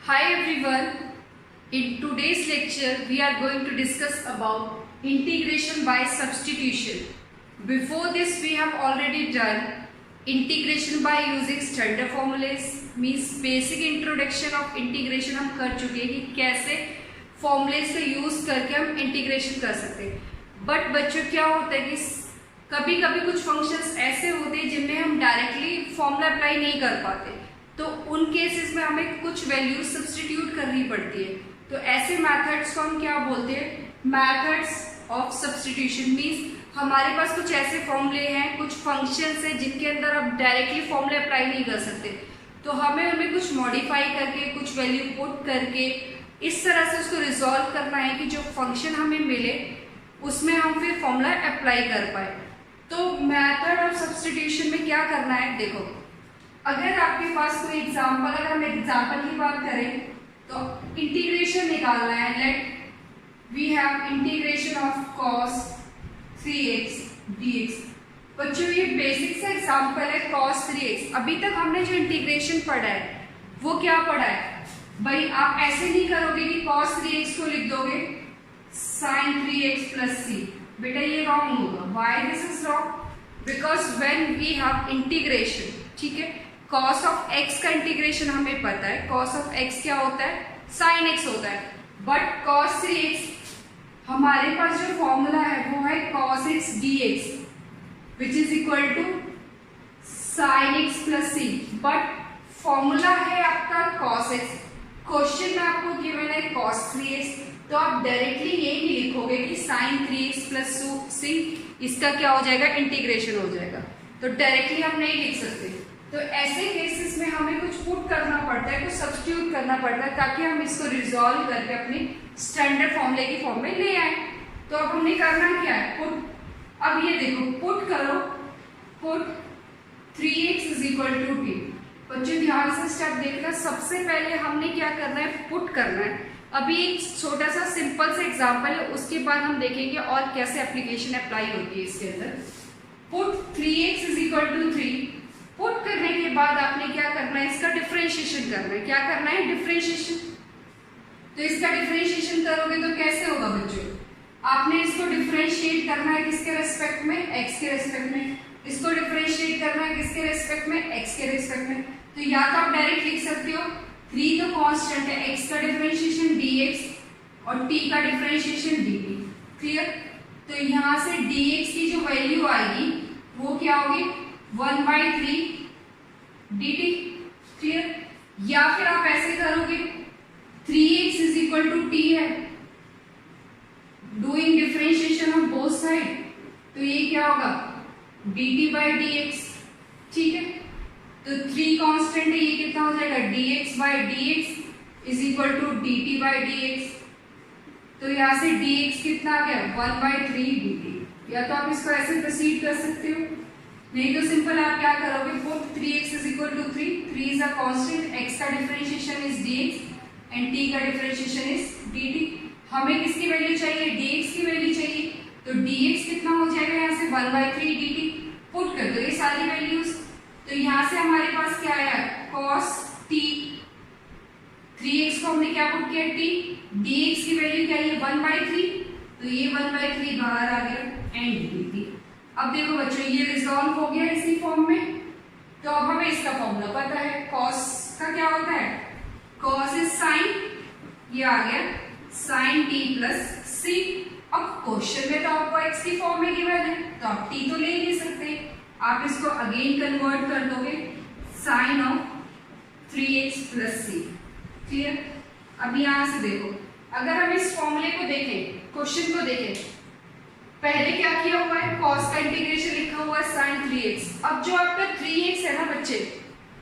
Hi everyone. In today's lecture, we are going to discuss about integration by substitution. Before this, we have already done integration by using standard formulas, means basic introduction of integration हम कर चुके हैं कि कैसे formulas का use करके हम integration कर सकते हैं. But बच्चों क्या होता है कि कभी कभी कुछ functions ऐसे होते हैं जिनमें हम directly formula apply नहीं कर पाते, तो उन केसेस में हमें कुछ वैल्यूज सब्सटीट्यूट करनी पड़ती है. तो ऐसे मेथड्स को हम क्या बोलते हैं? Methods of substitution. मींस हमारे पास कुछ ऐसे फॉर्मूले हैं, कुछ फंक्शंस हैं जिनके अंदर आप डायरेक्टली फॉर्मूले अप्लाई नहीं कर सकते, तो हमें उनमें कुछ मॉडिफाई करके, कुछ वैल्यू पुट करके इस तरह से उसको रिजॉल्व करना है कि जो फंक्शन हमें मिले उसमें हम फिर फॉर्मूला अप्लाई कर पाए. तो मेथड ऑफ सब्सटीट्यूशन में क्या करना है, देखो अगर आपके पास कोई एग्जाम्पल, अगर हम एग्जाम्पल की बात करें तो इंटीग्रेशन निकालना है. Let we have integration of cos 3x dx. बच्चों ये बेसिक सा एग्जाम्पल है cos 3x. अभी तक हमने जो इंटीग्रेशन पढ़ा है वो क्या पढ़ा है भाई? आप ऐसे नहीं करोगे कि cos 3x को लिख दोगे sin 3x plus c. बेटा ये रॉन्ग होगा. why this is wrong? because when we have integration, ठीक है, cos ऑफ x का इंटीग्रेशन हमें पता है. cos ऑफ x क्या होता है? sin x होता है. बट cos 3x हमारे पास जो फॉर्मूला है वो है cos x dx which is equal to sin x plus c. But formula है आपका cos x. क्वेश्चन में आपको गिवन है cos 3x, तो आप डायरेक्टली ये नहीं लिखोगे कि sin 3x प्लस c, इसका क्या हो जाएगा? इंटीग्रेशन हो जाएगा. तो डायरेक्टली हम नहीं लिख सकते. तो ऐसे केसेस में हमें कुछ पुट करना पड़ता है, कुछ सब्स्टिट्यूट करना पड़ता है ताकि हम इसको रिजॉल्व करके अपनी स्टैंडर्ड फॉर्मूले की फॉर्म में ले आए. तो अब हमने करना क्या है? पुट. अब ये देखो, पुट करो, put 3x is equal to t. बच्चों ध्यान से स्टेप देखना. सबसे पहले हमने क्या करना है? पुट करना है. अभी एक छोटा सा सिंपल सा एग्जाम्पल है, उसके बाद हम देखेंगे और कैसे एप्लीकेशन अप्लाई होती है इसके अंदर. Put 3x is equal to 3. Put करने के बाद आपने क्या करना है? इसका डिफरेंशिएशन करना है. क्या करना है? डिफरेंशिएशन. तो इसका डिफरेंशिएशन करोगे तो कैसे होगा बच्चों? आपने इसको डिफरेंशिएट करना है किसके रेस्पेक्ट में? x के रेस्पेक्ट में. इसको डिफरेंशिएट करना है किसके रेस्पेक्ट में? x के रेस्पेक्ट में. तो या तो आप डायरेक्ट लिख सकते हो 3 तो कांस्टेंट है, x का डिफरेंशिएशन dx और t का डिफरेंशिएशन dt. क्लियर? तो यहाँ से dx की जो वैल्यू आएगी वो क्या होगी? 1/3 dt. क्लियर? या फिर आप ऐसे करोगे 3x is equal to t है, doing differentiation of both side, तो ये क्या होगा? dt by dx. ठीक है, तो 3 कांस्टेंट है, ये कितना हो जाएगा? dx by dx is equal to dt by dx. तो यहां से dx कितना आ गया? 1/3 dt. या तो आप इसको ऐसे प्रोसीड कर सकते हो, नहीं तो सिंपल आप क्या करोगे? Put 3x is equal to 3. 3 is a constant, x का differentiation is dx and t का डिफरेंशिएशन इज dt. हमें किसकी वैल्यू चाहिए? dx की वैल्यू चाहिए. तो dx कितना हो जाएगा यहाँ से? 1/3 dt. पुट कर दो ये सारी वैल्यूज. तो यहाँ से हमारे पास क्या आया? cos t. 3x को हमने क्या पुट किया? t. dx की वैल्यू क्या है? 1/3. तो ये 1/3 बाहर आ गया एंड dt. अब देखो बच्चों ये रिजॉल्व हो गया इसी फॉर्म में. तो अब हमें इसका फॉर्मूला पता है. cos का क्या होता है? cos इज sin, ये आ गया sin t प्लस c. अब क्वेश्चन में तो आपको x की फॉर्म में गिवन है, तो आप t तो ले ही नहीं सकते. आप इसको अगेन कन्वर्ट कर दोगे sin of 3x plus c. Clear? अब यहां से देखो, अगर हम इस फॉर्मूले को देखें, क्वेश्चन को देखें, पहले क्या किया हुआ है? cos का इंटीग्रेशन लिखा हुआ है sin 3x. अब जो आपका 3x है ना बच्चे,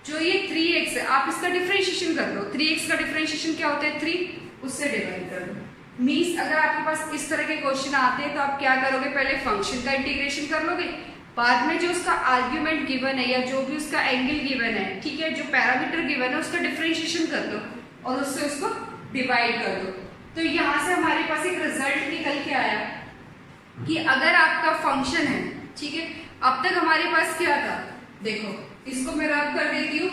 जो ये 3x है, आप इसका डिफरेंशिएशन कर लो. 3x का डिफरेंशिएशन क्या होता है? 3, उससे डिवाइड कर दो. मींस अगर आपके पास इस तरह के क्वेश्चन आते हैं तो आप क्या करोगे? पहले फंक्शन का इंटीग्रेशन कर लोगे, बाद में जो उसका आर्ग्यूमेंट गिवन है या जो भी उसका एंगल गिवन है, ठीक है, जो पैरामीटर गिवन है उसका डिफरेंशिएशन कर दो और उससे उसको डिवाइड कर दो. तो यहाँ से हमारे पास एक रिजल्ट निकल के आया कि अगर आपका फंक्शन है, ठीक है, अब तक हमारे पास क्या था? देखो इसको मैं रब कर देती हूँ.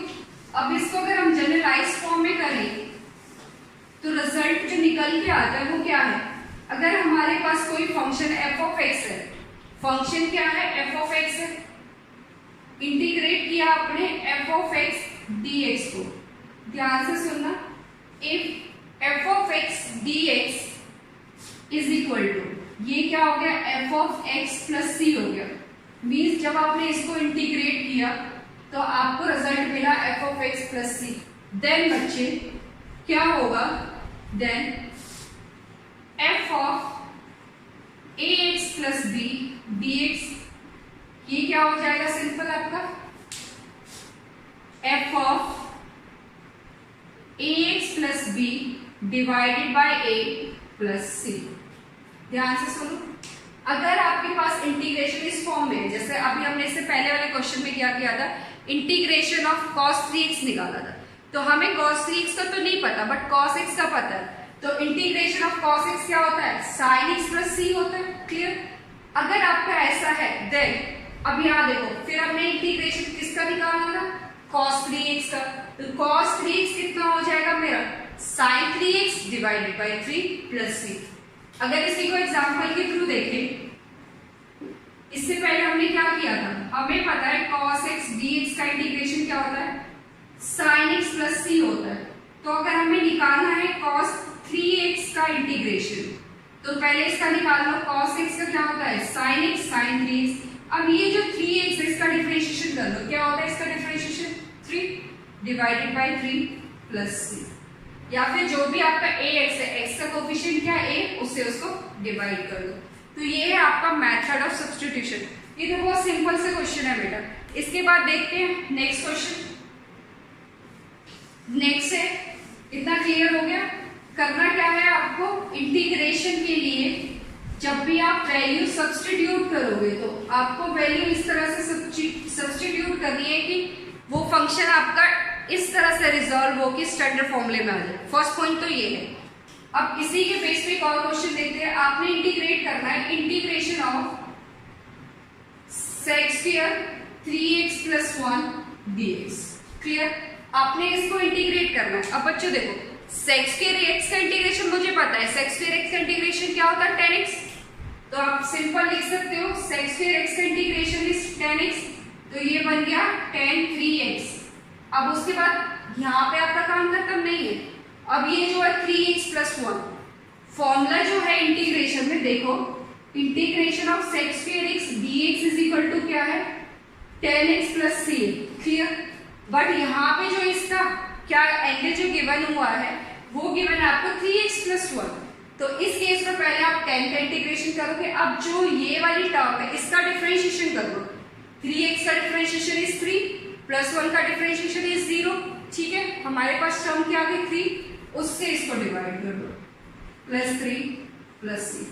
अब इसको अगर हम जनरलाइज फॉर्म में करें तो रिजल्ट जो निकल के आता है वो क्या है, अगर हमारे पास कोई फंक्शन एफ ऑफ एक्स है, फंक्शन क्या है एफ ऑफ एक्स है, इंटीग्रेट किया आपने f of x d x को, ध्यान से सुनना, if f of x d x is equal to, ये क्या हो गया f of x plus c हो गया, मीन्स जब आपने इसको इंटीग्रेट किया तो आपको रिजल्ट मिला f of x plus c. Then बच्चे क्या होगा, then f of a x plus b d x, ये क्या हो जाएगा सिंपल आपका f of a x plus b divided by a plus c. ध्यान से सुनो, अगर आपके पास इंटीग्रेशन इस फॉर्म में, जैसे अभी हमने इससे पहले वाले क्वेश्चन में क्या किया था, इंटीग्रेशन ऑफ cos 3x निकाला था, तो हमें cos 3x का तो नहीं पता बट cos x का पता है, तो इंटीग्रेशन ऑफ cos x क्या होता है sin x प्लस c होता है। क्लियर, अगर आपका ऐसा है देन अब यहाँ देखो, फिर हमने इंटीग्रेशन किसका निकालना था cos 3x का, तो cos 3x कितना हो जाएगा मेरा sin 3x divided by 3 plus c। अगर इसी को एग्जाम्पल के थ्रू देखें, इससे पहले हमने क्या किया था, हमें पता है cos x dx का इंटीग्रेशन क्या होता है sin x प्लस c होता है, तो अगर हमें निकालना है cos 3x का इंटीग्रेशन, तो पहले इसका निकाल लो, cos x का क्या होता है sin x sin 3x, अब ये जो 3x है इसका डिफरेंशिएशन कर लो, क्या होता है इसका differentiation 3 divided by 3 plus c, या फिर जो भी आपका ax है, x का कोफिशिएंट क्या है a, उससे उसको डिवाइड कर दो। तो ये है आपका मेथड ऑफ सब्स्टिट्यूशन। ये तो बहुत सिंपल से क्वेश्चन है बेटा। इसके बाद देखते हैं नेक्स्ट क्वेश्चन। नेक्स्ट है, इतना क्लियर हो गया। करना क्या है आपको, इंटीग्रेशन के लिए जब भी आप वैल्यू सब्स्टिट्यूट करोगे तो आपको वैल्यू इस तरह से सब्स्टिट्यूट करनी है कि वो फंक्शन आपका इस तरह से रिजॉल्व हो कि स्टैंडर्ड फॉर्मूले में आ जाए। फर्स्ट पॉइंट तो ये है। अब इसी के बेस पे एक और क्वेश्चन देखते हैं। आपने इंटीग्रेट करना है, integration of sec square 3x plus 1 dx। Clear, आपने इसको इंटीग्रेट करना है। अब बच्चों देखो, sec स्क्वायर x का इंटीग्रेशन मुझे पता है, sec स्क्वायर x का इंटीग्रेशन क्या होता है 10x, तो आप सिंपल लिख सकते हो sec स्क्वायर x का इंटीग्रेशन इज 10x, तो ये बन गया 10 3x। अब उसके बाद यहाँ पे आपका काम खत्म नहीं है। अब ये जो है 3x प्लस 1, फॉर्मूला जो है इंटीग्रेशन में देखो, integration of sec square x dx is equal to क्या है 10x plus c। Clear, but यहाँ पे जो इसका क्या एंगल जो गिवन हुआ है वो गिवन है आपको 3x प्लस 1, तो इस केस में पहले आप 10 का इंटीग्रेशन करोगे। अब जो ये वाली टर्म है इसका डिफरेंशिएशन कर दो, 3x का डिफरेंशिएशन इज 3 प्लस 1 का डिफरेंशिएशन इज 0। ठीक है, हमारे पास टर्म क्या आ गई 3, उससे इसको डिवाइड कर दो, प्लस 3 प्लस c।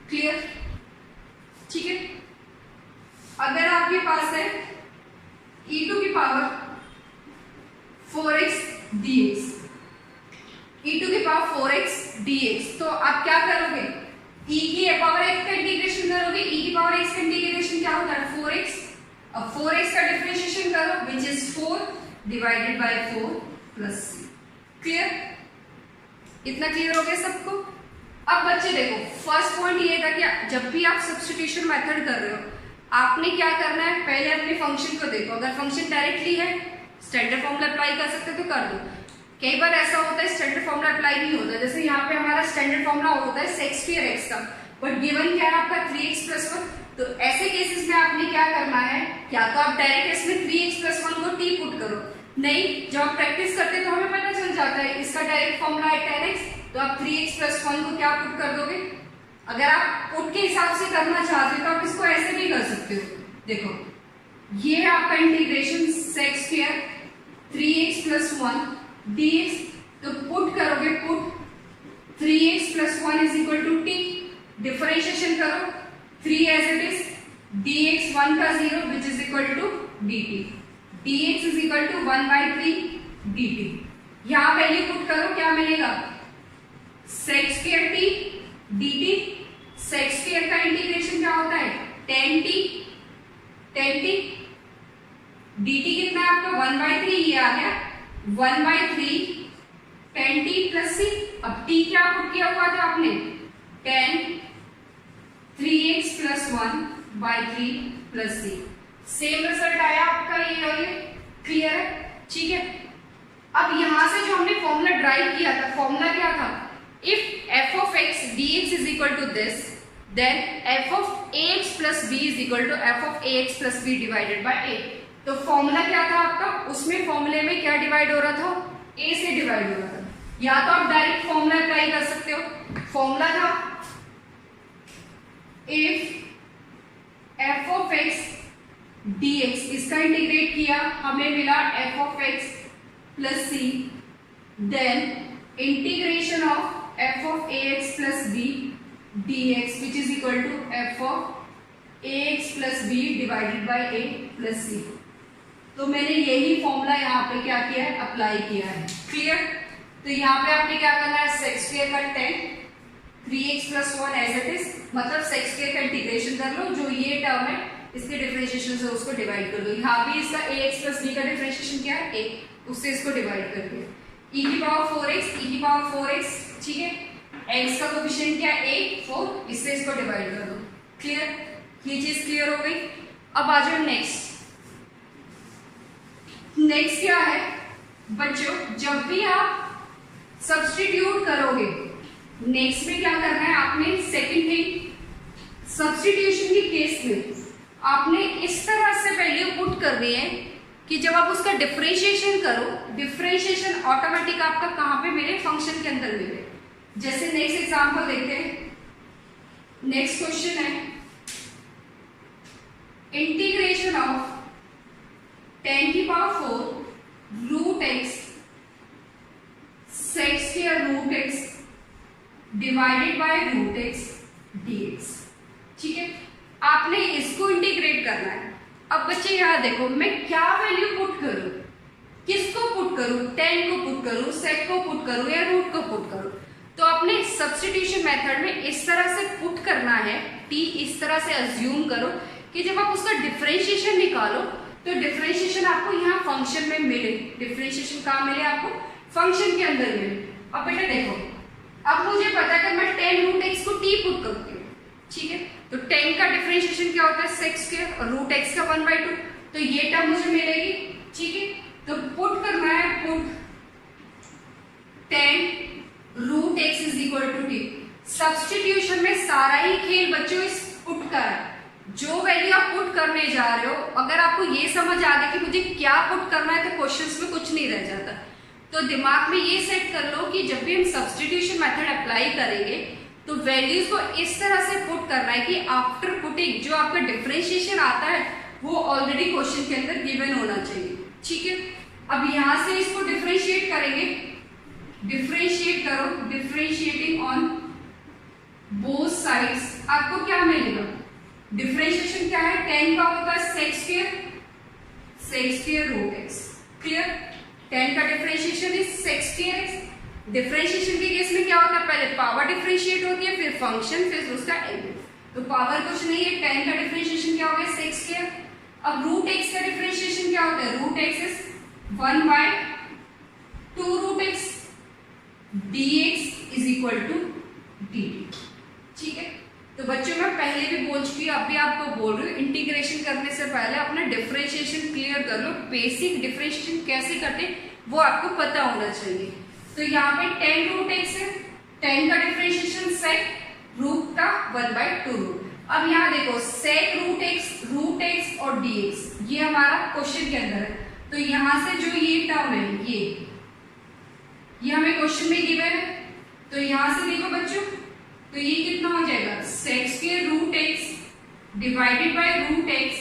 क्लियर, ठीक है। अगर आपके पास है e टू की power 4x dx, e to की पावर 4x dx, तो आप क्या करोगे e की पावर x का इंटीग्रेशन करोगे, e की पावर x का इंटीग्रेशन क्या होता है 4x। अब 4x का डिफरेंशिएशन करो which is 4 divided by 4 plus c। Clear, इतना क्लियर हो गया सबको। अब बच्चे देखो, फर्स्ट पॉइंट ये था कि जब भी आप सब्स्टिट्यूशन मेथड कर रहे हो आपने क्या करना है, पहले अपने फंक्शन को देखो। अगर फंक्शन डायरेक्टली है स्टैंडर्ड फॉर्मूला अप्लाई कर सकते तो कर दो। कई बार ऐसा होता है स्टैंडर्ड फॉर्मूला अप्लाई नहीं होता, जैसे यहाँ पे हमारा स्टैंडर्ड फॉर्मूला होता है sec स्क्वायर x का, बट गिवन क्या है आपका 3x प्लस 1, तो ऐसे केसेस में आपने क्या करना है, या तो आप डायरेक्ट इसमें 3x प्लस 1 को t पुट करो, नहीं जब आप प्रैक्टिस करते तो हमें पता चल जाता है इसका डायरेक्ट फॉर्मूला है 10x, तो आप 3x प्लस 1 को क्या पुट कर दोगे। अगर आप पुट के हिसाब से करना चाहते हो तो आप इसको ऐसे भी कर सकते हो। देखो ये है आपका integration sec square 3x plus 1 dx, तो पुट करोगे, put 3x plus 1 is equal to t, differentiation करो 3 एज इट इज, dx 1 का 0 which is equal to dt, dx is equal to 1 by 3 dt। यहां वैल्यू पुट करो, क्या मिलेगा sec square t dt, sec square का integration क्या होता है 10t dt कितना है आपका 1 बाई 3, ये आ गया 1 बाई 3 10t प्लस सी। अब t क्या पुट किया हुआ था आपने, 10 3x plus 1 by 3 plus c. Same result आया आपका, ये और ये क्लियर है, ठीक है। अब यहां से जो हमने फॉर्मूला ड्राइव किया था, फॉर्मूला क्या था, if f of x dx is equal to this, then f of ax plus b is equal to f of ax plus b divided by a। तो फॉर्मूला क्या था आपका, उसमें फॉर्मूले में क्या डिवाइड हो रहा था, a से डिवाइड हो रहा था। या तो आप डायरेक्ट फॉर्मूला अप्लाई कर सकते हो, फॉर्मूला था if f of x dx, इसका इंटीग्रेट किया हमें मिला f of x plus c, then integration of f of ax plus b dx which is equal to f of ax plus b divided by a plus c। तो मैंने यही formula यहाँ पे क्या किया है, अप्लाई किया है, क्लियर। तो यहाँ पे आपने क्या करना है, सेक स्क्वायर का 10 3x plus 1 as it is, मतलब सेक स्क्वायर का इंटीग्रेशन कर लो, जो ये टर्म है इसके डिफरेंशिएशन से उसको डिवाइड कर दो। यहाँ भी इसका ax plus b का डिफरेंशिएशन क्या है, 1, उससे इसको डिवाइड कर दिया, e की पावर 4x, e की पावर 4x, ठीक है। x का कोएफिशिएंट क्या है, 1 4, इससे इसको डिवाइड कर दो, क्लियर। ये चीज क्लियर हो गई। अब आ जाओ नेक्स्ट। नेक्स्ट क्या है बच्चों, जब भी आप सब्स्टिट्यूट करोगे, नेक्स्ट में क्या करना है आपने, सेकंड थिंग, सब्स्टिट्यूशन के केस में आपने इस तरह से वैल्यू पुट करनी है कि जब आप उसका डिफरेंशिएशन करो, डिफरेंशिएशन ऑटोमेटिक आपका कहां पे मिले, फंक्शन के अंदर मिले। जैसे नेक्स्ट एग्जांपल देखते हैं। नेक्स्ट क्वेश्चन है इंटीग्रेशन ऑफ 10 की power 4 root x sec square root x divided by root x d x, ठीक है। आपने इसको इंटीग्रेट करना है। अब बच्चे यहाँ देखो, मैं क्या वैल्यू पुट करूं, किसको पुट करूं, 10 को पुट करूं, सेक को पुट करूं या रूट को पुट करूं। तो आपने सब्स्टिट्यूशन मेथड में इस तरह से पुट करना है, t इस तरह से अज्यूम करो कि जब आप उसका डिफरेंशिएशन निकालो तो डिफरेंशिएशन आपको यहाँ फंक्शन में मिले। डिफरेंशिएशन कहाँ मिले आपको, फंक्शन के अंदर मिले। अब बेटा देखो, अब मुझे पता है कि मैं 10 रूट एक्स को t पुट करती हूँ, ठीक है। तो 10 का डिफरेंशिएशन क्या होता है, सेक स्क्वायर, और रूट एक्स का 1/2, तो ये टर्म मुझे मिलेगी, ठीक है। तो पुट करना है, put 10 root x is equal to t. Substitution में सारा ही खेल बच्चों इस पुट का है। जो वैल्यू आप पुट करने जा रहे हो, अगर आपको ये समझ आ गया कि मुझे क्या पुट करना है, तो क्वेश्चंस में कुछ नहीं रह जाता। तो दिमाग में ये सेट कर लो कि जब भी हम सब्स्टिट्यूशन मेथड अप्लाई करेंगे तो वैल्यूज को इस तरह से पुट करना है कि आफ्टर पुटिंग जो आपका डिफरेंशिएशन आता है वो ऑलरेडी क्वेश्चन के अंदर गिवन होना चाहिए, ठीक है। अब यहां से इसको डिफरेंशिएट करेंगे, डिफरेंशिएट करो, डिफरेंशिएटिंग ऑन बोथ साइड्स, आपको क्या मिलेगा, डिफरेंशिएशन क्या है, 10 का होता है sec square root x, clear. 10 का differentiation is sec square x. Differentiation के केस में क्या होता है, पहले पावर डिफरेंशिएट होती है, फिर फंक्शन, फिर उसका एलिमेंट। तो पावर कुछ नहीं है, 10 का डिफरेंशिएशन क्या हो गया, सेक स्क्वायर। अब रूट एक्स का डिफरेंशिएशन क्या होता है, root x is 1/2 root x dx is equal to dt, ठीक है। तो बच्चों मैं पहले भी बोल चुकी हूँ, अभी आपको बोल रही हूँ, इंटीग्रेशन करने से पहले अपना डिफरेंशिएशन क्लियर कर लो। बेसिक डिफरेंशिएशन कैसे करते वो आपको पता होना चाहिए। तो यहाँ पे 10 रूट एक्स है, 10 का डिफरेंशिएशन सेक रूट का 1/2 रूट। अब यहाँ देखो सेक रूट एक्स और dx, ये हमारा क्वेश्चन के अंदर है। तो यहाँ से जो ये टर्म है, ये हमें क्वेश्चन में गिवन है। तो यहाँ से देखो बच्चों, तो ये कितना हो जाएगा, sec square root x divided by root x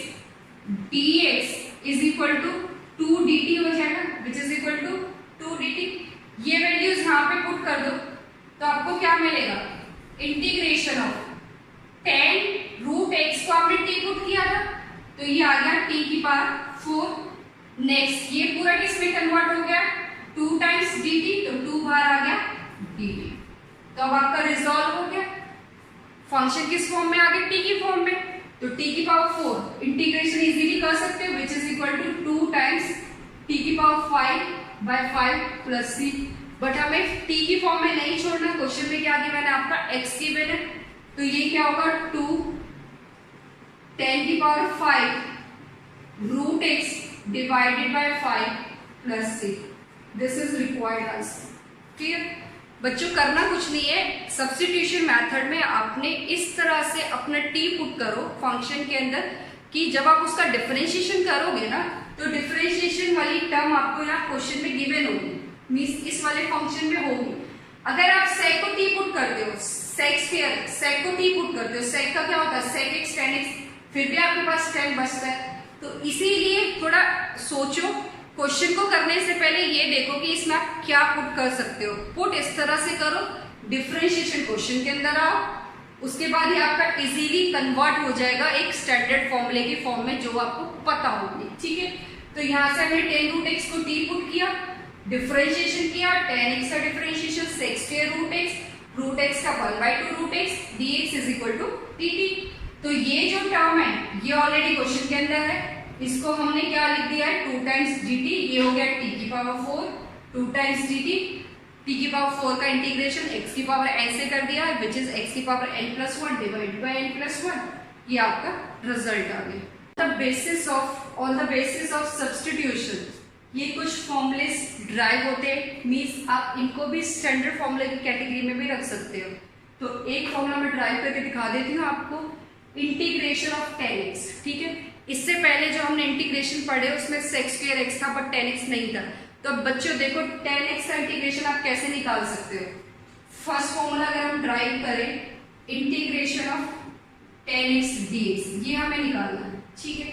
dx is equal to 2 dt हो जाएगा, which is equal to 2 dt। ये वैल्यूज यहाँ पे पुट कर दो तो आपको क्या मिलेगा, इंटीग्रेशन ऑफ 10 रूट एक्स को आपने t पुट किया था, तो ये आ गया t की पावर 4। नेक्स्ट ये पूरा किसमें कन्वर्ट हो गया, 2 टाइम्स dt, तो 2 बार आ गया dt। तो अब आपका रिजॉल्व हो गया, फंक्शन किस फॉर्म में आ गया, t की फॉर्म में। तो t की पावर 4 इंटीग्रेशन इजीली कर सकते हो, which is equal to 2 times t की पावर 5/5 प्लस c। बट हमें टी की फॉर्म में नहीं छोड़ना। क्वेश्चन में क्या गिवन है आपका, एक्स गिवन है, तो ये क्या होगा 2 10⁵ root x divided by 5 plus 6। This is required answer. Clear बच्चों, करना कुछ नहीं है, सब्स्टिट्यूशन मेथड में आपने इस तरह से अपना टी पुट करो फंक्शन के अंदर कि जब आप उसका डिफरेंशिएशन करोगे ना, तो डिफरेंशिएशन वाली टर्म आपको यहाँ क्वेश्चन में गिवन होगी, मींस इस वाले फंक्शन में होगी। अगर आप सेक को टी पुट करते हो, सेक को टी पुट करते हो, सेक का क्या होता है सेक एक्स टेन एक्स, फिर भी आपके पास टेन बचता है। तो इसीलिए थोड़ा सोचो, क्वेश्चन को करने से पहले ये देखो कि इसमें आप क्या पुट कर सकते हो। पुट इस तरह से करो, डिफरेंशिएशन क्वेश्चन के अंदर आओ, उसके बाद ये आपका इजीली कन्वर्ट हो जाएगा एक स्टैंडर्ड फॉर्मूले की फॉर्म में जो आपको पता होगी। ठीक है, तो यहाँ से हमने 10 रूट एक्स को टी पुट किया, डिफरेंशिएशन किया, 10x का differentiation sec square root x का 1/2 root x dx is equal to dt। तो ये जो टर्म है ये ऑलरेडी क्वेश्चन के अंदर है, इसको हमने क्या लिख दिया है 2 टाइम्स dt, ये हो गया t की पावर 4, 2 टाइम्स dt, t की पावर 4 का इंटीग्रेशन x की पावर n से कर दिया, विच इज x की power n+1 divided by n+1। ये आपका रिजल्ट आ गया। On the basis of substitution ये कुछ फॉर्मूलेस ड्राइव होते हैं, मींस आप इनको भी स्टैंडर्ड फॉर्मूले की कैटेगरी में भी रख सकते हो। तो एक फॉर्मूला मैं ड्राइव करके दिखा देती हूँ आपको, इंटीग्रेशन ऑफ 10x। ठीक है, इससे पहले जो हमने इंटीग्रेशन पढ़े उसमें सेक स्क्वायर एक्स था बट 10x नहीं था। तो अब बच्चों देखो 10x का इंटीग्रेशन आप कैसे निकाल सकते हो। फर्स्ट फॉर्मूला अगर हम ड्राइव करें, इंटीग्रेशन ऑफ 10x dx, ये हमें निकालना है। ठीक है,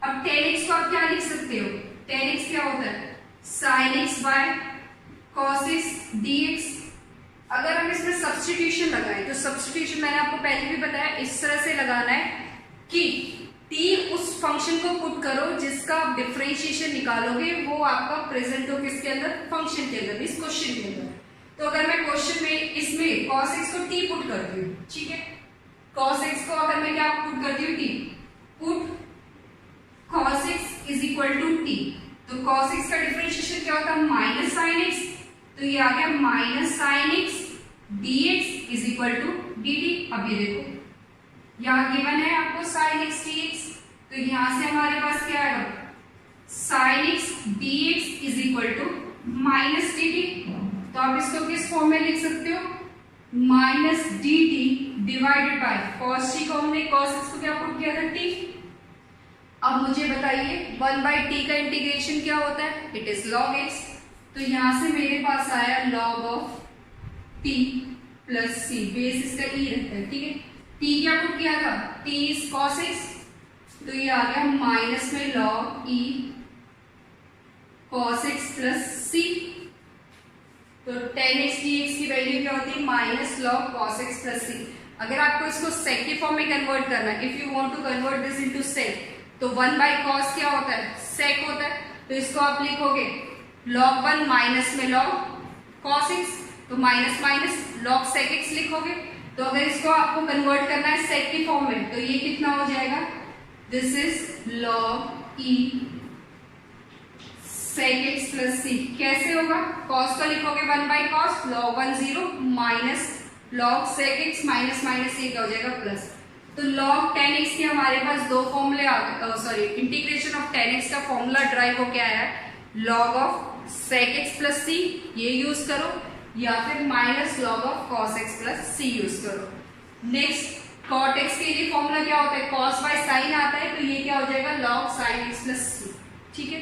अब 10x को आप क्या लिख सकते हो, 10x क्या होता है sin x by cos x dx। अगर हम इसमें सब्स्टिट्यूशन लगाएं तो सब्स्टिट्यूशन मैंने आपको पहले भी बताया इस तरह से लगाना है कि t उस फंक्शन को पुट करो जिसका आप डिफरेंशिएशन निकालोगे वो आपका प्रेजेंट हो किसके अंदर, फंक्शन के अंदर, इस क्वेश्चन के अंदर। तो अगर मैं क्वेश्चन में इसमें cos x को t पुट करती हूँ, ठीक है, cos x को अगर मैं क्या पुट करती हूँ t, put cos x is equal to t, तो cos x का डिफरेंशिएशन क्या होता है माइनस साइन x, तो ये आ गया minus sine x dx is equal to dt। अब ये देखो यहाँ गिवन है आपको sin x dx, तो यहां से हमारे पास क्या आएगा sin x dx is equal to minus dt। तो आप इसको किस फॉर्म में लिख सकते हो, minus dt divided bye cos t को हमने cos x को क्या पुट किया था t। अब मुझे बताइए 1/t का इंटीग्रेशन क्या होता है, इट इज log x। तो यहां से मेरे पास आया log of t plus c, base इसका e रहता है। ठीक है, t क्या पुट किया था, t इज cos x, तो ये आ गया माइनस में log e cos x plus c। तो 10x dx की वैल्यू क्या होती है minus log cos x plus c। अगर आपको इसको sec के फॉर्म में कन्वर्ट करना है, if you want to convert this into sec, तो 1/cos क्या होता है sec होता है, तो इसको आप लिखोगे log 1 माइनस में log cos x, तो minus minus log sec x लिखोगे। तो अगर इसको आपको कन्वर्ट करना है sec की फॉर्म में, तो ये कितना हो जाएगा, this is log e sec x plus c। कैसे होगा, cos का लिखोगे 1/cos, log 1 0 minus log sec x minus minus ये क्या हो जाएगा प्लस। तो log 10x के हमारे पास दो फॉर्मूले आ गए, सॉरी इंटीग्रेशन ऑफ 10x का फॉर्मूला ड्राइव हो क्या है, log of sec x plus c ये यूज करो, या फिर minus log of cos x plus c use करो। नेक्स्ट cot x के लिए फॉर्मूला क्या होता है, cos बाय sin आता है, तो ये क्या हो जाएगा log sin x plus c। ठीक है,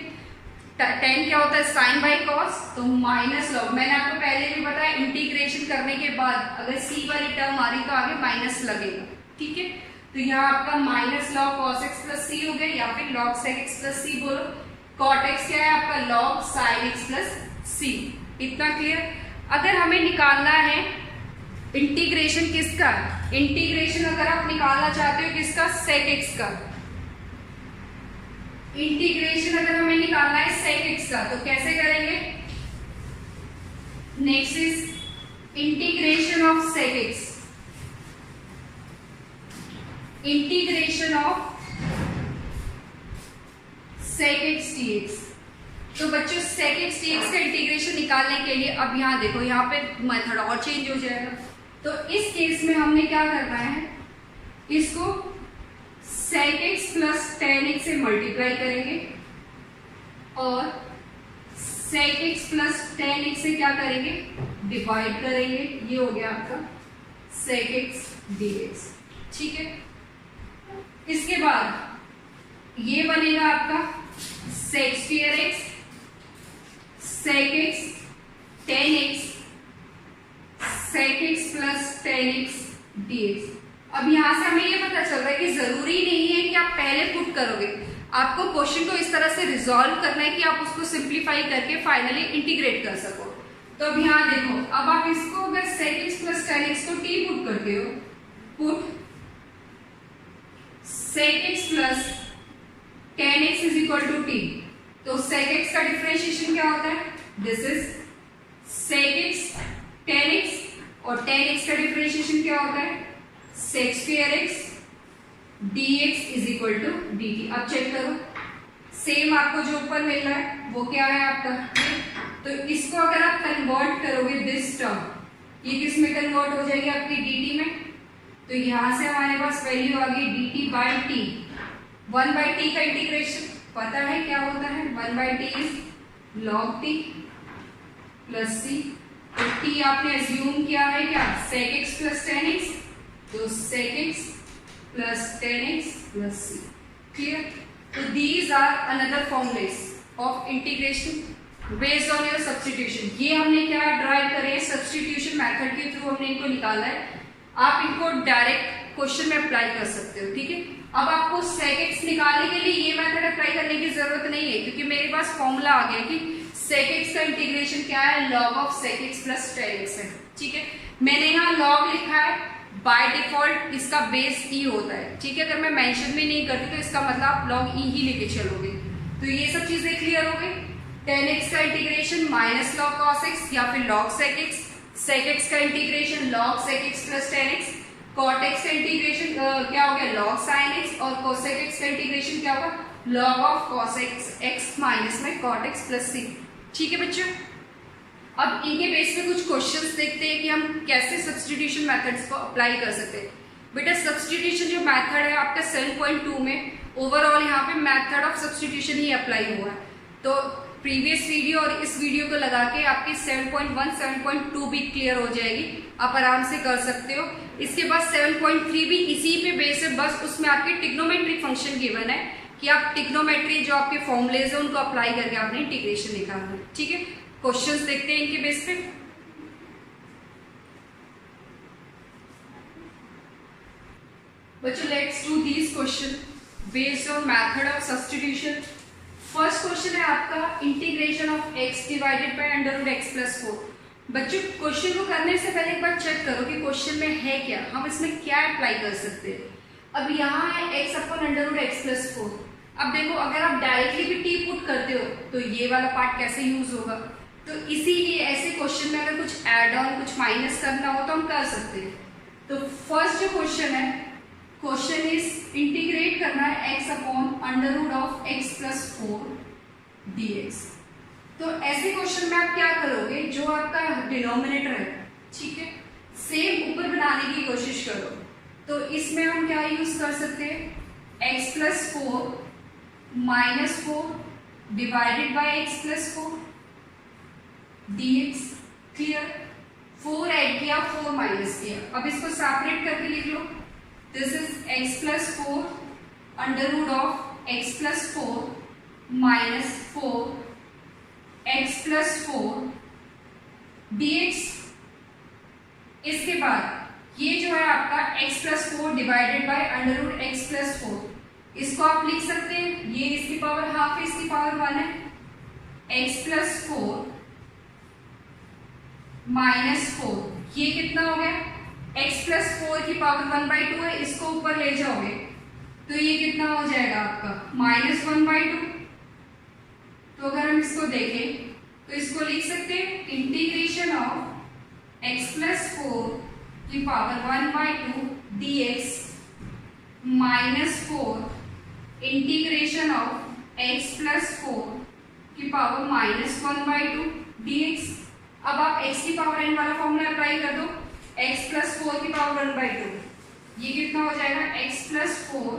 tan क्या होता है sin बाय cos, तो माइनस log, मैंने आपको पहले भी बताया इंटीग्रेशन करने के बाद अगर c वाली टर्म आ रही तो आगे माइनस लगेगा। ठीक है, तो यहाँ आपका minus log cos x plus c हो गया, या फिर log sec x plus c बोलो। cot x क्या है आपका log sin x plus c। इतना क्लियर। अगर हमें निकालना है इंटीग्रेशन किसका, इंटीग्रेशन अगर आप निकालना चाहते हो किसका, sec x का, इंटीग्रेशन अगर हमें निकालना है sec x का, तो कैसे करेंगे, next is integration of sec x, integration of sec x dx। तो बच्चों sec x dx का इंटीग्रेशन निकालने के लिए अब यहाँ देखो, यहाँ पे मेथड और चेंज हो जाएगा। तो इस केस में हमने क्या करना है, इसको sec x plus tan x से मल्टीप्लाई करेंगे और sec x plus tan x से क्या करेंगे, डिवाइड करेंगे। ये हो गया आपका sec x dx, ठीक है। इसके बाद ये बनेगा आपका sec square x, sec x tan x, sec x plus tan x dx। अब यहां से हमें ये पता चल रहा है कि जरूरी नहीं है कि आप पहले पुट करोगे, आपको क्वेश्चन को इस तरह से रिजॉल्व करना है कि आप उसको सिंप्लीफाई करके फाइनली इंटीग्रेट कर सको। तो अब यहाँ देखो, अब आप इसको अगर sec x plus tan x को t पुट करते हो, put sec x plus tan x is equal to t, तो sec x का डिफरेंशिएशन क्या होता है, this is sec x tan x, और tan x का डिफरेंशिएशन क्या होता है, sec square x dx is equal to dt। अब चेक करो, सेम आपको जो ऊपर मिल रहा है वो क्या है आपका, तो इसको अगर आप कन्वर्ट करोगे दिस टर्म, ये किस में कन्वर्ट हो जाएगी आपकी dt में, तो यहां से हमारे पास वैल्यू आ गई dt बाई t। 1/t का इंटीग्रेशन पता है क्या होता है, 1/t is log t plus c। तो t आपने एज्यूम किया है क्या, sec x plus tan x, तो sec x plus tan x plus c, clear. तो these are another formulas of integration based on your substitution। ये हमने क्या ड्राइव करे, सब्स्टिट्यूशन मेथड के थ्रू हमने इनको निकाला है। आप इनको डायरेक्ट क्वेश्चन में अप्लाई कर सकते हो, ठीक है। अब आपको sec x निकालने के लिए ये मेथड अप्लाई करने की जरूरत नहीं है, क्योंकि मेरे पास फॉर्मूला आ गया कि sec x का इंटीग्रेशन क्या है, log of sec x plus tan x है, ठीक है। मैंने यहाँ log लिखा है, बाय डिफॉल्ट इसका बेस e होता है, ठीक है। अगर मैं मेंशन भी नहीं करती तो इसका मतलब आप log e ही लेके चलोगे। तो ये सब चीजें क्लियर हो गई। tan x का integration minus log cos x या फिर log sec x, sec x का integration log sec x plus tan x, cot x का इंटीग्रेशन क्या हो गया, log sin x, और cosec x का इंटीग्रेशन क्या होगा, log of cos x minus में cot x प्लस c, ठीक है बच्चों। अब इनके बेस पे कुछ क्वेश्चंस देखते हैं कि हम कैसे सब्स्टिट्यूशन मेथड्स को अप्लाई कर सकते हैं। बेटा सब्स्टिट्यूशन जो मेथड है आपका 7.2 में ओवरऑल यहाँ पे method of substitution he apply हुआ है। तो प्रीवियस वीडियो और इस वीडियो को लगा के आपकी 7.1 7.2 भी क्लियर हो जाएगी, आप आराम से कर सकते हो। इसके बाद 7.3 भी इसी पे बेस है, बस उसमें आपके ट्रिग्नोमेट्रिक फंक्शन गिवन है कि आप ट्रिग्नोमेट्री जो आपके फॉर्मुलेज है उनको अप्लाई करके आपने इंटीग्रेशन निकालना है, ठीक है। क्वेश्चंस देखते हैं इनके बेस पे। बच्चों let's do these question based on method of substitution. First question है आपका integration of x divided by under root x plus 4। बच्चों क्वेश्चन को करने से पहले एक बार चेक करो कि क्वेश्चन में है क्या, हम इसमें क्या अप्लाई कर सकते हैं। अब यहाँ है x अपन अंडर रूट x प्लस 4। अब देखो अगर आप डायरेक्टली भी t पुट करते हो तो ये वाला पार्ट कैसे यूज होगा, तो इसीलिए ऐसे क्वेश्चन में अगर कुछ ऐड ऑन कुछ माइनस करना हो तो हम कर सकते हैं। तो फर्स्ट जो क्वेश्चन है, क्वेश्चन इज इंटीग्रेट करना है x upon under root of x plus 4 dx। तो ऐसे क्वेश्चन में आप क्या करोगे, जो आपका डिनोमिनेटर है, ठीक है, सेम ऊपर बनाने की कोशिश करो। तो इसमें हम क्या यूज कर सकते हैं, x plus 4 minus 4 divided by x plus 4 dx, clear. 4 add किया 4 माइनस किया, अब इसको सेपरेट करके लिख लो। This is x plus 4 under root of x plus 4 minus 4 x plus 4 dx। इसके बाद ये जो है आपका x plus 4 divided by under root x plus 4, इसको आप लिख सकते हैं, ये इसकी पावर हाफ है, इसकी पावर 1 है, x प्लस 4 माइनस 4, ये कितना हो गया, x प्लस 4 की पावर 1/2 है, इसको ऊपर ले जाओगे तो ये कितना हो जाएगा आपका माइनस 1/2। तो अगर हम इसको देखें तो इसको लिख सकते हैं इंटीग्रेशन ऑफ x प्लस 4 की power 1/2 dx minus 4 integration of x plus 4 की पावर -1/2 dx। अब आप x की पावर n वाला फॉर्मूला अप्लाई कर दो, x प्लस 4 की पावर 1/2, ये कितना हो जाएगा x plus 4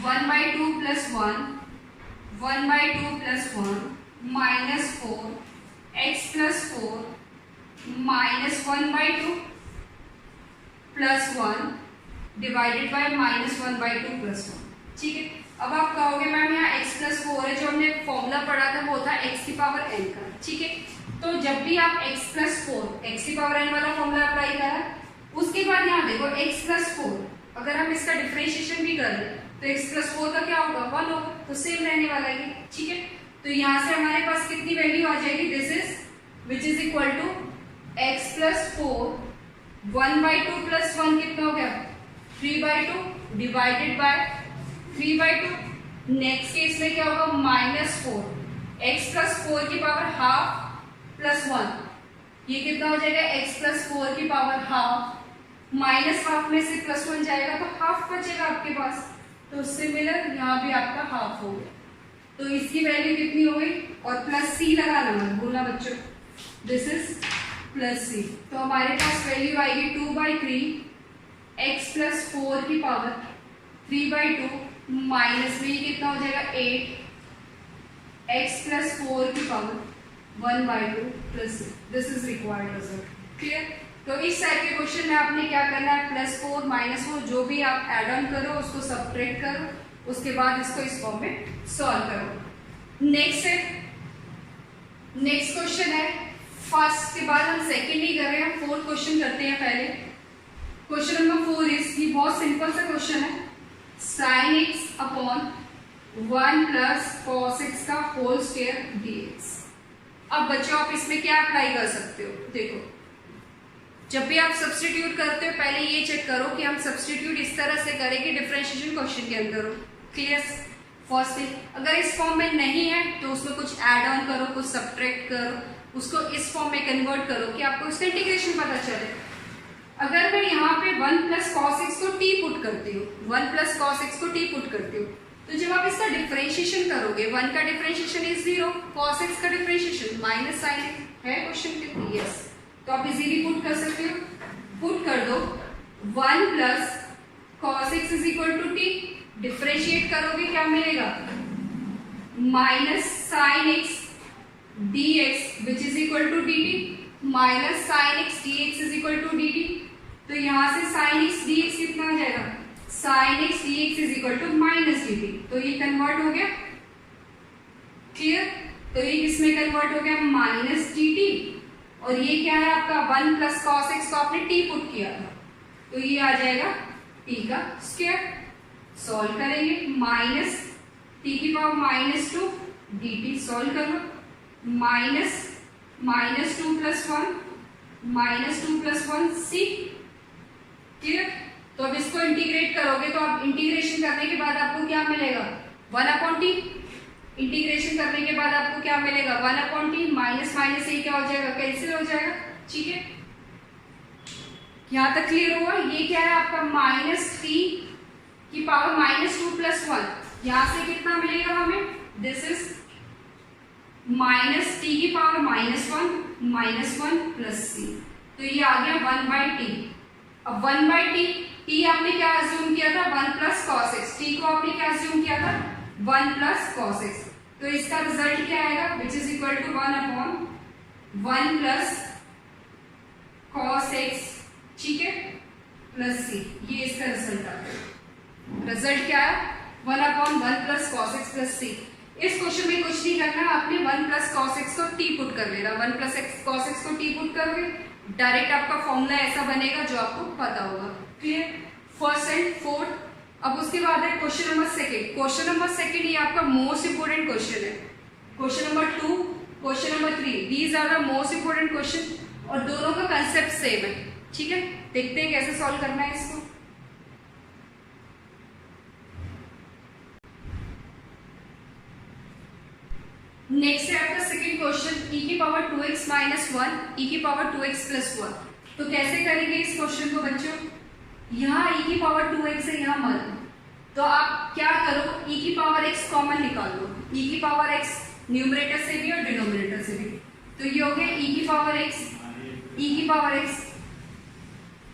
1/2 plus 1 1/2 plus 1 -4 x plus 4 -1/2 plus 1 divided by -1/2 plus 1। ठीक है, अब आप कहोगे मैम यहाँ x प्लस 4 है, जो हमने फॉर्मूला पढ़ा था वो था x की पावर n का। ठीक है, तो जब भी आप x प्लस 4 x की पावर n वाला फॉर्मूला अप्लाई करा, उसके बाद यहाँ देखो x प्लस 4, अगर हम इसका डिफरेंशिएशन भी कर लें तो x प्लस 4 का क्या होगा 1 होगा, तो सेम रहने वाला है। ठीक है, तो यहाँ से हमारे पास कितनी वैल्यू आ जाएगी, this is which is equal to x plus 4 1/2 plus 1 कितना हो गया 3/2 डिवाइडेड बाय 3/2। नेक्स्ट केस में क्या होगा -4 x प्लस 4 की पावर हाफ प्लस 1, ये कितना हो जाएगा x प्लस 4 की पावर हाफ, माइनस हाफ में से प्लस 1 जाएगा तो हाफ बचेगा आपके पास, तो सिमिलर यहाँ भी आपका हाफ हो गया। तो इसकी वैल्यू कितनी हो गई, और प्लस c लगाना मत भूलना बच्चों, दिस इज प्लस c। तो हमारे पास वैल्यू आएगी 2/3 x प्लस 4 की पावर 3/2 माइनस में कितना हो जाएगा 8 x प्लस 4 की power 1/2 plus this is required result. Clear? तो इस टाइप के क्वेश्चन में आपने क्या करना है, +4 -4 जो भी आप एड ऑन करो उसको सब्ट्रैक्ट करो, उसके बाद इसको इस फॉर्म में सॉल्व करो। नेक्स्ट क्वेश्चन है, फर्स्ट के बाद हम सेकंड नहीं कर रहे हैं, फोर्थ क्वेश्चन करते हैं पहले। क्वेश्चन नंबर 4 इज, ये बहुत सिंपल सा क्वेश्चन है, sin x upon 1 plus cos x का होल स्क्वायर dx। अब बच्चों आप इसमें क्या अप्लाई कर सकते हो, देखो जब भी आप सब्स्टिट्यूट करते हो पहले ये चेक करो कि हम सब्स्टिट्यूट इस तरह से करें कि डिफरेंशिएशन क्वेश्चन के अंदर हो। क्लियर? फर्स्ट थिंग, अगर इस फॉर्म में नहीं है तो उसमें कुछ ऐड ऑन करो, कुछ सब्ट्रैक्ट करो, उसको इस फॉर्म में कन्वर्ट करो कि आपको इसका इंटीग्रेशन पता चले। अगर मैं यहाँ पे 1 प्लस कॉस एक्स को t पुट करती हूँ, 1 प्लस कॉस एक्स को t पुट करती हूँ, तो जब आप इसका डिफरेंशिएशन करोगे 1 का डिफरेंशिएशन इज 0, कॉस एक्स का डिफरेंशिएशन माइनस साइन है क्वेश्चन के, यस, तो आप इजीली पुट कर सकते हो। पुट कर दो 1 plus cos x is equal to t, differentiate करोगे क्या मिलेगा, minus sine x d x which is equal to d t, minus sine x d x is equal to d t. तो यहां से साइन एक्स डी एक्स कितना आ जाएगा, sine x d x is equal to minus d t, तो ये convert हो गया। क्लियर? तो ये किसमें कन्वर्ट हो गया, माइनस डी टी, और ये क्या है आपका 1 प्लस कॉस एक्स को आपने t पुट किया था, तो ये आ जाएगा t का स्क्वायर। सॉल्व करेंगे, माइनस t की पावर -2 dt, सॉल्व कर लो, -2 प्लस 1 c। क्लियर? तो अब इसको इंटीग्रेट करोगे तो आप इंटीग्रेशन करने के बाद आपको क्या मिलेगा, 1/t। इंटीग्रेशन करने के बाद आपको क्या मिलेगा, 1/t, माइनस माइनस ये क्या हो जाएगा, कैंसिल हो जाएगा। ठीक है, यहां तक क्लियर हुआ? ये क्या है आपका -t की पावर -2 प्लस 1, यहां से कितना मिलेगा हमें, दिस इज -t की पावर -1 प्लस c, तो ये आ गया 1/t। अब 1/t, t आपने क्या अज्यूम किया था, 1 प्लस कॉस एक्स, t को आपने क्या अज्यूम किया था, 1 प्लस कॉस एक्स, तो इसका रिजल्ट क्या आएगा, which is equal to 1/1 plus cos x, ठीक है, प्लस सी, ये इसका रिजल्ट आ गया। रिजल्ट क्या है, 1/1 plus cos x plus c. इस क्वेश्चन में कुछ नहीं करना, आपने 1 प्लस कॉस एक्स को t पुट कर लेना, 1 प्लस कॉस एक्स को t पुट करोगे, डायरेक्ट आपका फॉर्मूला ऐसा बनेगा जो आपको पता होगा। क्लियर? First and fourth. अब उसके बाद है question number second. Question number second ये आपका मोस्ट इंपोर्टेंट क्वेश्चन है। Question number 2, question number 3, these are the most important question और दोनों का कंसेप्ट सेम है। ठीक है, देखते हैं कैसे सॉल्व करना है इसको। नेक्स्ट है आपका सेकंड क्वेश्चन, e की पावर 2x माइनस 1, e की पावर 2x प्लस 1। तो कैसे करेंगे इस क्वेश्चन को बच्चों, यहाँ e की पावर 2x है, यहाँ मत, तो आप क्या करो, e की पावर x कॉमन निकाल लो, ई की पावर एक्स न्यूमरेटर से भी और डिनोमिनेटर से भी। तो ये हो गया ई की पावर एक्स, ई की पावर एक्स।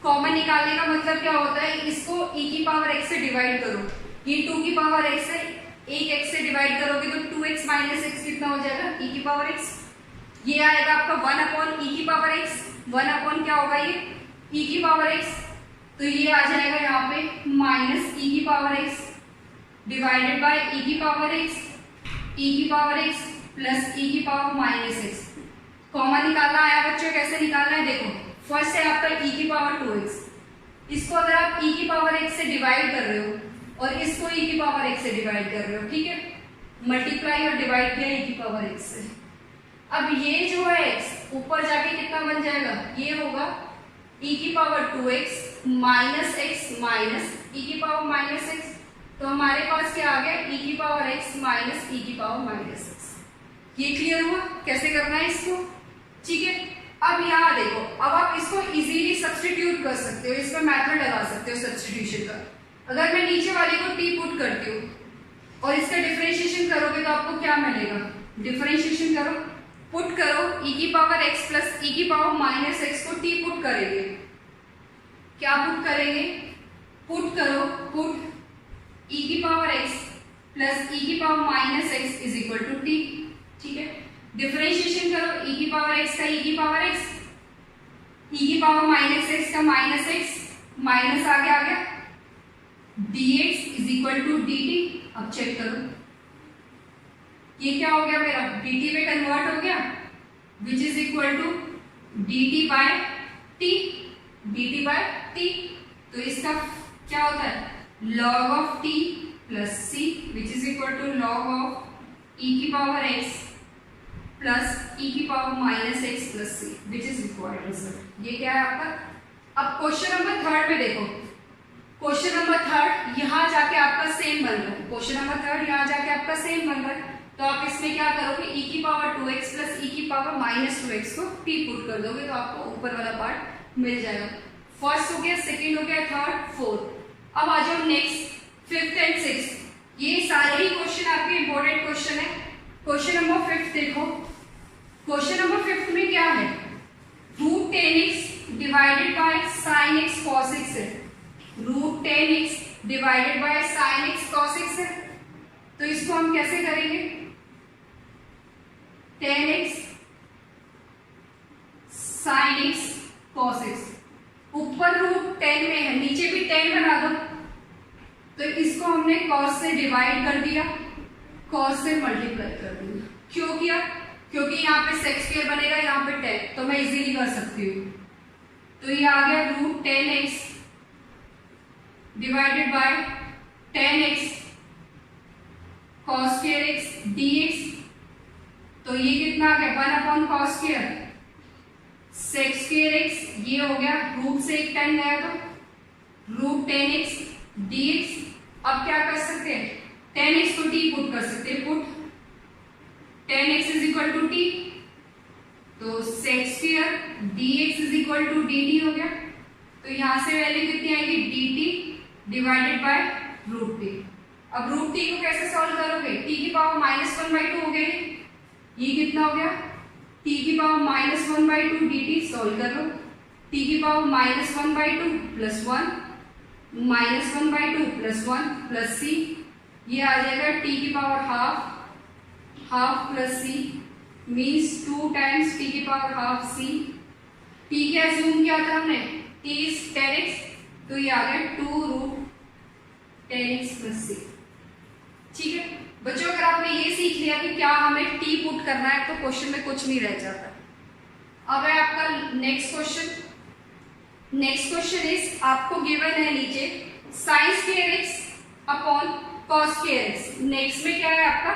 कॉमन निकालने का मतलब क्या होता है, इसको ई की पावर एक्स से डिवाइड करो। ये 2 की पावर एक्स है, एक एक्स से डिवाइड करोगे तो 2x माइनस एक्स कितना हो जाएगा, ई की पावर एक्स। ये आएगा आपका 1 अपॉन ई की पावर एक्स, 1 अपॉन क्या होगा ये, ई की पावर एक्स। तो ये आ जाएगा यहाँ पे माइनस ई की पावर एक्स डिवाइडेड बाय ई की पावर एक्स, ई की पावर एक्स प्लस ई की पावर माइनस एक्स। कॉमन निकालना आया बच्चों, कैसे निकालना है देखो। फर्स्ट है आपका ई की पावर 2x, इसको अगर आप ई की पावर एक्स से डिवाइड कर रहे हो और इसको ई की पावर एक्स से डिवाइड कर रहे हो, ठीक है, मल्टीप्लाई और डिवाइड किया ई की पावर एक्स से। अब ये जो है एक्स ऊपर जाके कितना बन जाएगा, ये होगा ई की power 2x minus x minus e की पावर माइनस एक्स। तो हमारे पास क्या आ गया, ई की पावर एक्स माइनस ई की पावर माइनस एक्स। ये क्लियर हुआ कैसे करना है इसको, ठीक है। अब यहाँ देखो, अब आप इसको इजीली सब्स्टिट्यूट कर सकते हो, इसका मेथड लगा सकते हो सब्स्टिट्यूशन का। अगर मैं नीचे वाले को टी पुट करती हूँ और इसका डिफरेंशिएशन करोगे तो आपको क्या मिलेगा, डिफरेंशिएशन करो, पुट करो ई की पावर एक्स प्लस ई की पावर माइनस एक्स को टी पुट करेंगे। क्या पुट करेंगे, पुट करो, पुट ई की पावर एक्स प्लस ई की power minus x is equal to t, ठीक है। डिफरेंशिएशन करो ई की पावर एक्स का ई की पावर एक्स, ई की पावर माइनस एक्स का माइनस एक्स, माइनस आ गया dx is equal to dt। अब चेक करो ये क्या हो गया मेरा, dt में कन्वर्ट हो गया, which is equal to dt by t, dt by t। तो इसका क्या होता है, log of t plus c which is equal to log of e की पावर x प्लस e की power minus x plus c which is required result. ये क्या है आपका। अब क्वेश्चन नंबर 3 में देखो, क्वेश्चन नंबर 3 यहाँ जाके आपका सेम बन रहा है, क्वेश्चन नंबर 3 यहाँ जाके आपका सेम बन रहा है। तो आप इसमें क्या करोगे, e की पावर 2x प्लस e की पावर माइनस 2x को t पुट कर दोगे तो आपको ऊपर वाला पार्ट मिल जाएगा। फर्स्ट हो गया, सेकेंड हो गया, थर्ड, फोर्थ। अब आ जाओ नेक्स्ट, फिफ्थ एंड सिक्स्थ। ये सारे ही क्वेश्चन आपके इंपॉर्टेंट क्वेश्चन है। क्वेश्चन नंबर 5 देखो, क्वेश्चन नंबर 5 में क्या है, root 10x divided by sine x cos x है, root 10x divided by sine x cos x है। तो इसको हम कैसे करेंगे, 10x sine x cos x, ऊपर रूट 10 में है, नीचे भी 10 बना दो। तो इसको हमने cos से डिवाइड कर दिया, cos से मल्टीप्लाई कर दिया। क्यों किया, क्योंकि यहाँ पे सेक्स स्क्वायर बनेगा, यहाँ पे 10, तो मैं इजीली कर सकती हूँ। तो ये आ गया root 10x divided by 10x cos square x dx। तो ये कितना आ गया, 1 upon cos square sec square x, ये हो गया रूट से एक 10 गया तो रूट 10x dx। अब क्या कर सकते हैं, 10x को t पुट कर सकते हैं, put 10x is equal to t, तो sec square dx is equal to dt हो गया। तो यहां से वैल्यू कितनी आएगी, dt divided by root t. अब रूट टी को कैसे सॉल्व करोगे, t की पावर -1/2 हो गया, ये कितना हो गया, t की पावर -1/2 dt सॉल्व कर लो, t की power -1/2 plus 1 -1/2 plus 1 plus c, ये आ जाएगा t की power half plus c means 2 times t की पावर हाफ c। t क्या अज्यूम किया था हमने, t इज 10x, तो ये आ गया 2 रूट 10x प्लस c। ठीक है बच्चों, अगर आपने ये सीख लिया कि क्या हमें t पुट करना है तो क्वेश्चन में कुछ नहीं रह जाता। अब है आपका next question. Next question is आपको गिवन है नीचे sine square x upon cos square x। Next में क्या है आपका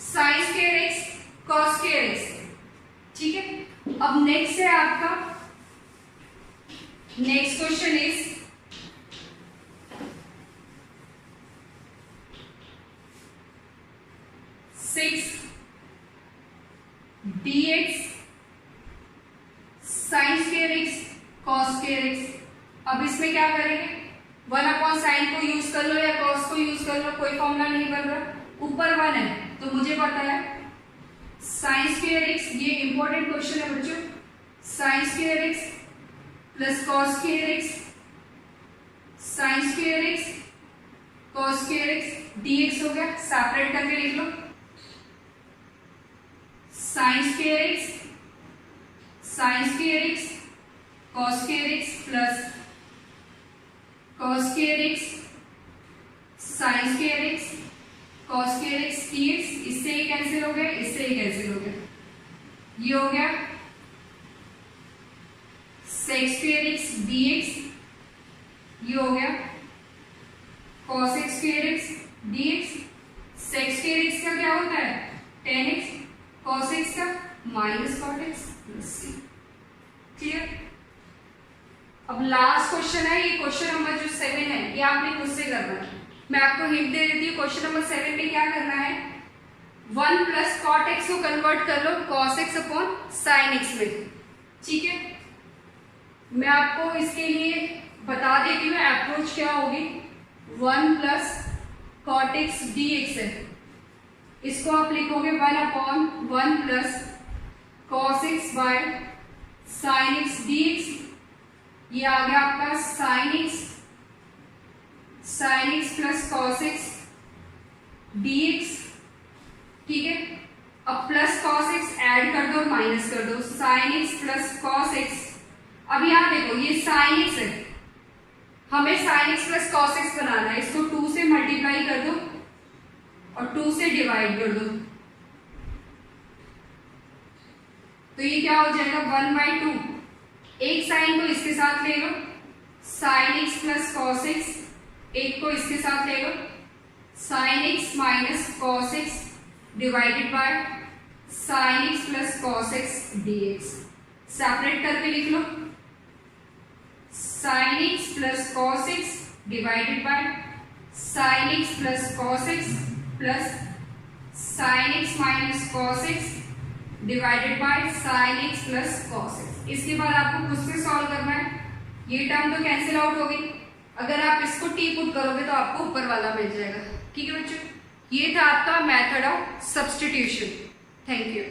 sine square x cos square x, ठीक है। अब नेक्स्ट है आपका, next question is 6 dx sine square x cos square x। अब इसमें क्या करेंगे, 1 अपॉन साइन को यूज कर लो या cos को यूज कर लो, कोई फॉर्मूला नहीं बन रहा, ऊपर 1 है तो मुझे पता है साइन स्क्वायर एक्स, ये इंपॉर्टेंट क्वेश्चन है बच्चों, sine square x plus cos square x, sine square x cos square x d x हो गया, सेपरेट करके लिख लो, sine square x cos square x plus cos square x sine square x cos square x d x, इससे ये cancel हो गया, इससे ये कैंसिल हो गया, ये हो गया सेक स्क्वायर एक्स डीएक्स, ये हो गया cos x square x d x, sec square x का क्या होता है टेन एक्स, कॉस एक्स का minus cot x plus c. Clear? अब लास्ट क्वेश्चन है, ये क्वेश्चन नंबर जो 7 है, ये आपने खुद से करना है। मैं आपको हिंट दे देती हूँ, क्वेश्चन नंबर 7 में क्या करना है, 1 प्लस कॉट एक्स को कन्वर्ट कर लो cos x upon sine x में। ठीक है, मैं आपको इसके लिए बता देती हूँ अप्रोच क्या होगी। 1 plus cot x d x है, इसको आप लिखोगे 1 upon 1 plus cos x by sine x d x, ये आ गया आपका sine x plus cos x d x. ठीक है, अब प्लस कॉस एक्स ऐड कर दो, माइनस कर दो, sine x plus cos x. अब यहां देखो ये साइन एक्स है, हमें sine x plus cos x बनाना है, इसको 2 से मल्टीप्लाई कर दो और 2 से डिवाइड कर दो, तो ये क्या हो जाएगा 1/2। एक साइन को इसके साथ ले लो, sine x plus cos x, एक को इसके साथ ले लो, sine x minus cos x divided by sine x plus cos x d x. Separate करके लिख लो, sine x plus cos x divided by sine x plus cos x plus sine x minus cos x divided by sine x plus cos x. इसके बाद आपको खुद से solve करना है, ये टर्म तो कैंसिल आउट होगी, अगर आप इसको टी पुट करोगे तो आपको ऊपर वाला मिल जाएगा। ठीक है बच्चों, ये था आपका method of substitution. Thank you.